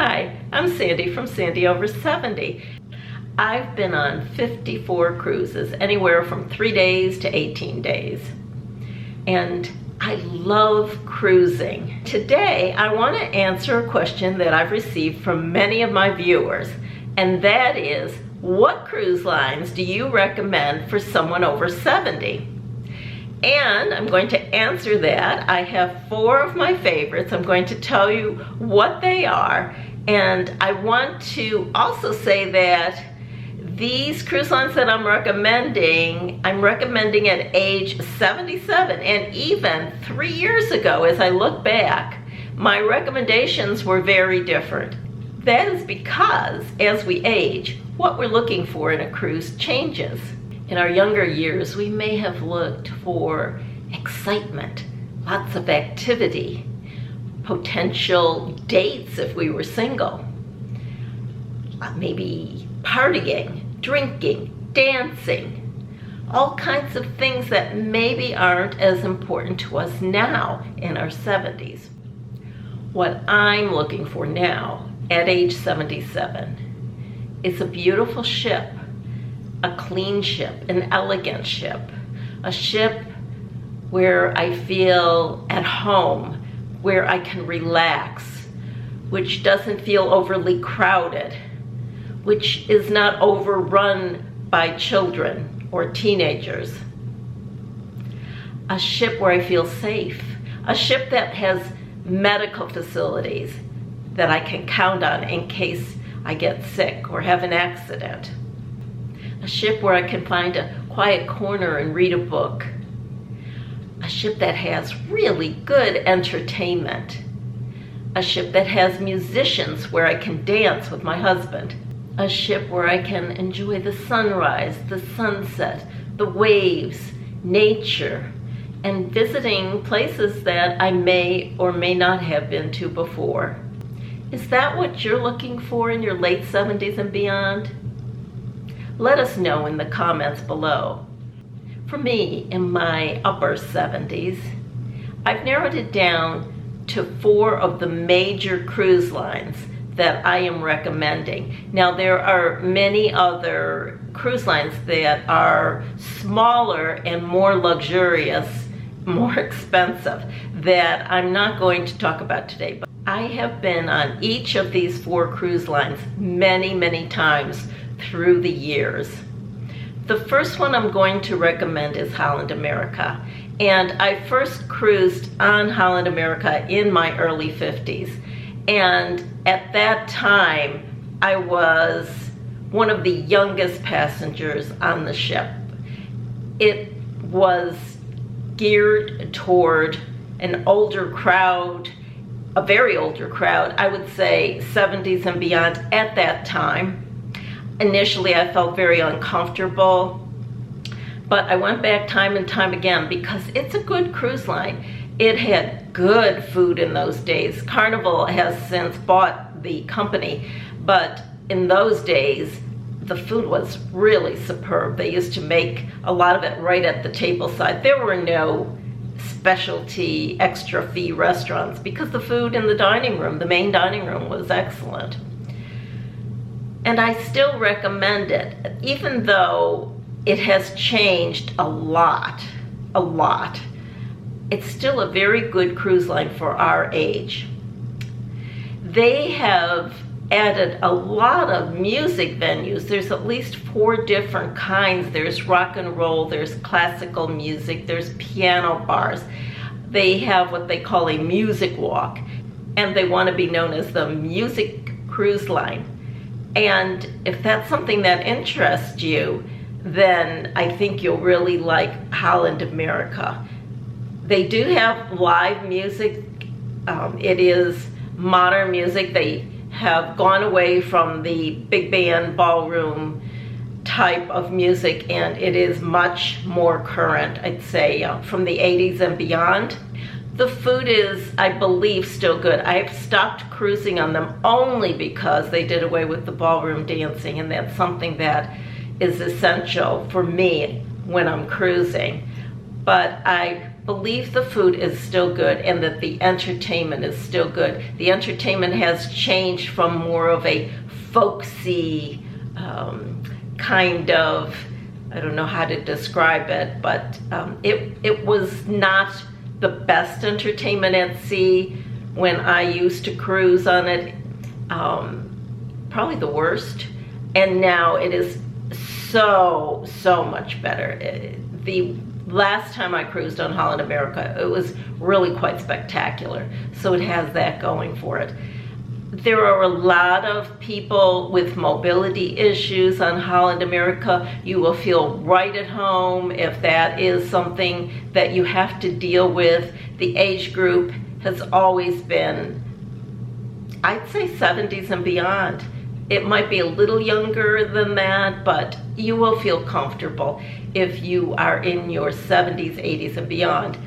Hi, I'm Sandy from Sandy Over 70. I've been on 54 cruises, anywhere from 3 days to 18 days. And I love cruising. Today, I want to answer a question that I've received from many of my viewers, and that is, what cruise lines do you recommend for someone over 70? And I'm going to answer that. I have 4 of my favorites. I'm going to tell you what they are. And I want to also say that these cruise lines that I'm recommending at age 77. And even 3 years ago, as I look back, my recommendations were very different. That is because as we age, what we're looking for in a cruise changes. In our younger years, we may have looked for excitement, lots of activity, potential dates if we were single, maybe partying, drinking, dancing, all kinds of things that maybe aren't as important to us now in our 70s. What I'm looking for now at age 77 is a beautiful ship, a clean ship, an elegant ship, a ship where I feel at home, where I can relax, which doesn't feel overly crowded, which is not overrun by children or teenagers. A ship where I feel safe, a ship that has medical facilities that I can count on in case I get sick or have an accident. A ship where I can find a quiet corner and read a book. A ship that has really good entertainment. A ship that has musicians where I can dance with my husband. A ship where I can enjoy the sunrise, the sunset, the waves, nature, and visiting places that I may or may not have been to before. Is that what you're looking for in your late 70s and beyond? Let us know in the comments below. For me, in my upper 70s, I've narrowed it down to 4 of the major cruise lines that I am recommending. Now, there are many other cruise lines that are smaller and more luxurious, more expensive, that I'm not going to talk about today. But I have been on each of these 4 cruise lines many, many times through the years. The first one I'm going to recommend is Holland America. And I first cruised on Holland America in my early 50s. And at that time, I was one of the youngest passengers on the ship. It was geared toward an older crowd, a very older crowd, I would say 70s and beyond at that time. Initially, I felt very uncomfortable, but I went back time and time again because it's a good cruise line. It had good food in those days. Carnival has since bought the company, but in those days, the food was really superb. They used to make a lot of it right at the table side. There were no specialty extra fee restaurants because the food in the dining room, the main dining room, was excellent. And I still recommend it, even though it has changed a lot. It's still a very good cruise line for our age. They have added a lot of music venues. There's at least 4 different kinds. There's rock and roll, there's classical music, there's piano bars. They have what they call a music walk, and they want to be known as the music cruise line. And if that's something that interests you, then I think you'll really like Holland America. They do have live music. It is modern music. They have gone away from the big band ballroom type of music, and it is much more current, I'd say, from the 80s and beyond. The food is, I believe, still good. I've stopped cruising on them only because they did away with the ballroom dancing, and that's something that is essential for me when I'm cruising. But I believe the food is still good and that the entertainment is still good. The entertainment has changed from more of a folksy kind of, I don't know how to describe it, but it was not the best entertainment at sea when I used to cruise on it. Probably the worst. And now it is so much better. The last time I cruised on Holland America, it was really quite spectacular. So it has that going for it. There are a lot of people with mobility issues on Holland America. You will feel right at home if that is something that you have to deal with. The age group has always been, I'd say 70s and beyond. It might be a little younger than that, but you will feel comfortable if you are in your 70s, 80s, and beyond.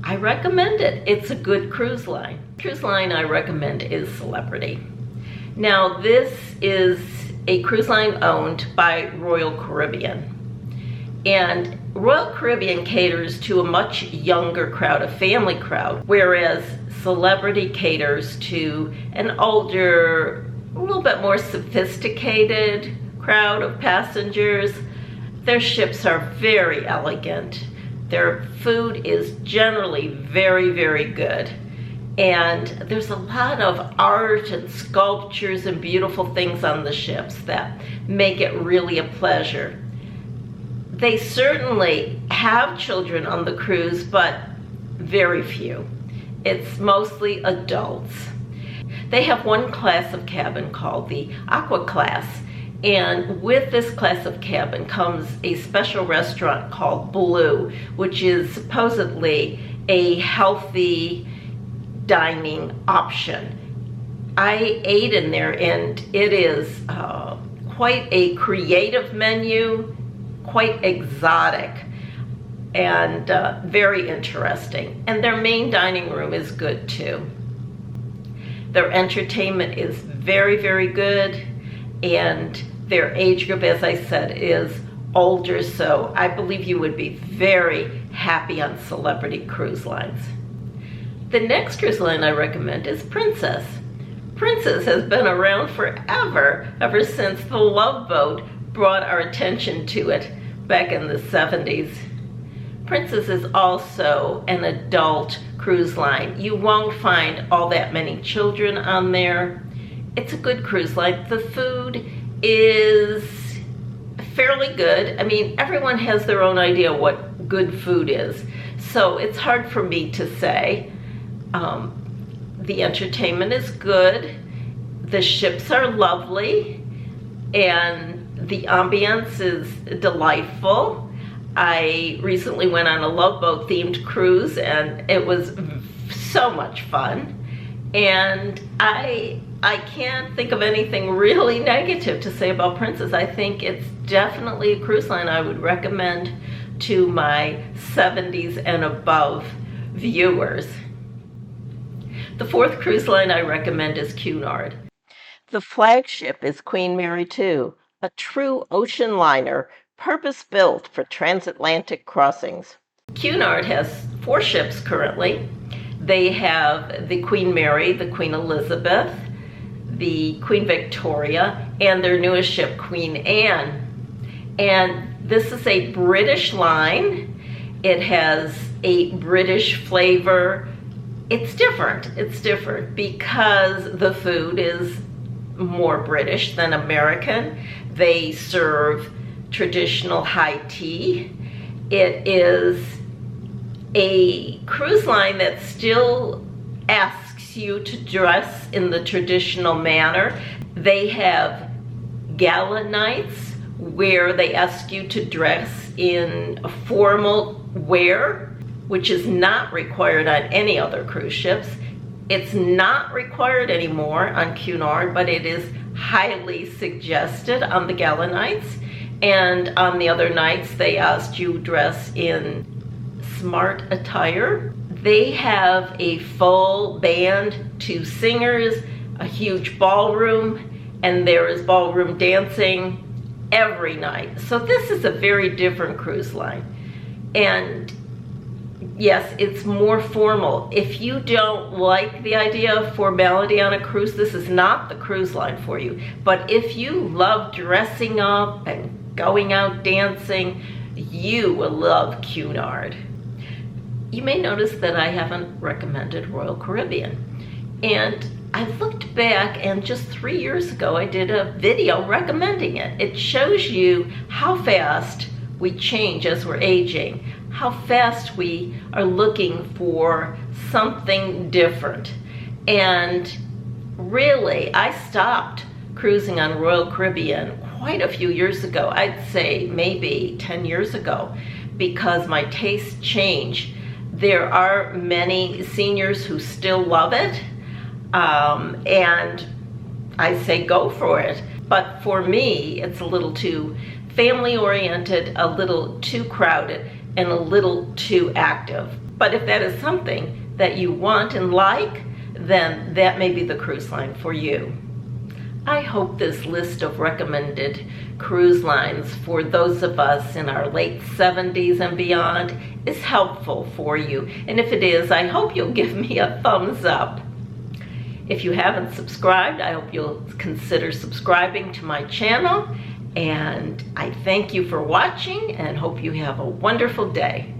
I recommend it. It's a good cruise line. Cruise line I recommend is Celebrity. Now, this is a cruise line owned by Royal Caribbean. And Royal Caribbean caters to a much younger crowd, a family crowd, whereas Celebrity caters to an older, a little bit more sophisticated crowd of passengers. Their ships are very elegant. Their food is generally very good. And there's a lot of art and sculptures and beautiful things on the ships that make it really a pleasure. They certainly have children on the cruise, but very few. It's mostly adults. They have one class of cabin called the Aqua class, and with this class of cabin comes a special restaurant called Blue, which is supposedly a healthy dining option. I ate in there, and it is quite a creative menu, quite exotic, and very interesting. And their main dining room is good too. Their entertainment is very good, and their age group, as I said, is older, so I believe you would be very happy on Celebrity Cruise Lines. The next cruise line I recommend is Princess. Princess has been around forever, ever since the Love Boat brought our attention to it back in the 70s. Princess is also an adult cruise line. You won't find all that many children on there. It's a good cruise line. The food is fairly good. I mean, everyone has their own idea what good food is, so it's hard for me to say. The entertainment is good. The ships are lovely, and the ambience is delightful. I recently went on a Love Boat themed cruise, and it was so much fun. And I can't think of anything really negative to say about Princess. I think it's definitely a cruise line I would recommend to my 70s and above viewers. The fourth cruise line I recommend is Cunard. The flagship is Queen Mary II, a true ocean liner purpose-built for transatlantic crossings. Cunard has 4 ships currently. They have the Queen Mary, the Queen Elizabeth, the Queen Victoria, and their newest ship, Queen Anne. And this is a British line. It has a British flavor. It's different because the food is more British than American. They serve traditional high tea. It is a cruise line that still asks you to dress in the traditional manner. They have gala nights where they ask you to dress in a formal wear, which is not required on any other cruise ships. It's not required anymore on Cunard, but it is highly suggested on the gala nights. And on the other nights, they asked you dress in smart attire. They have a full band, 2 singers, a huge ballroom, and there is ballroom dancing every night. So this is a very different cruise line. And yes, it's more formal. If you don't like the idea of formality on a cruise, this is not the cruise line for you. But if you love dressing up and going out dancing, you will love Cunard. You may notice that I haven't recommended Royal Caribbean. And I looked back, and just 3 years ago I did a video recommending it. It shows you how fast we change as we're aging, how fast we are looking for something different. And really, I stopped cruising on Royal Caribbean quite a few years ago. I'd say maybe 10 years ago, because my tastes change. There are many seniors who still love it, and I say go for it. But for me, it's a little too family-oriented, a little too crowded, and a little too active. But if that is something that you want and like, then that may be the cruise line for you. I hope this list of recommended cruise lines for those of us in our late 70s and beyond is helpful for you. And if it is, I hope you'll give me a thumbs up. If you haven't subscribed, I hope you'll consider subscribing to my channel. And I thank you for watching and hope you have a wonderful day.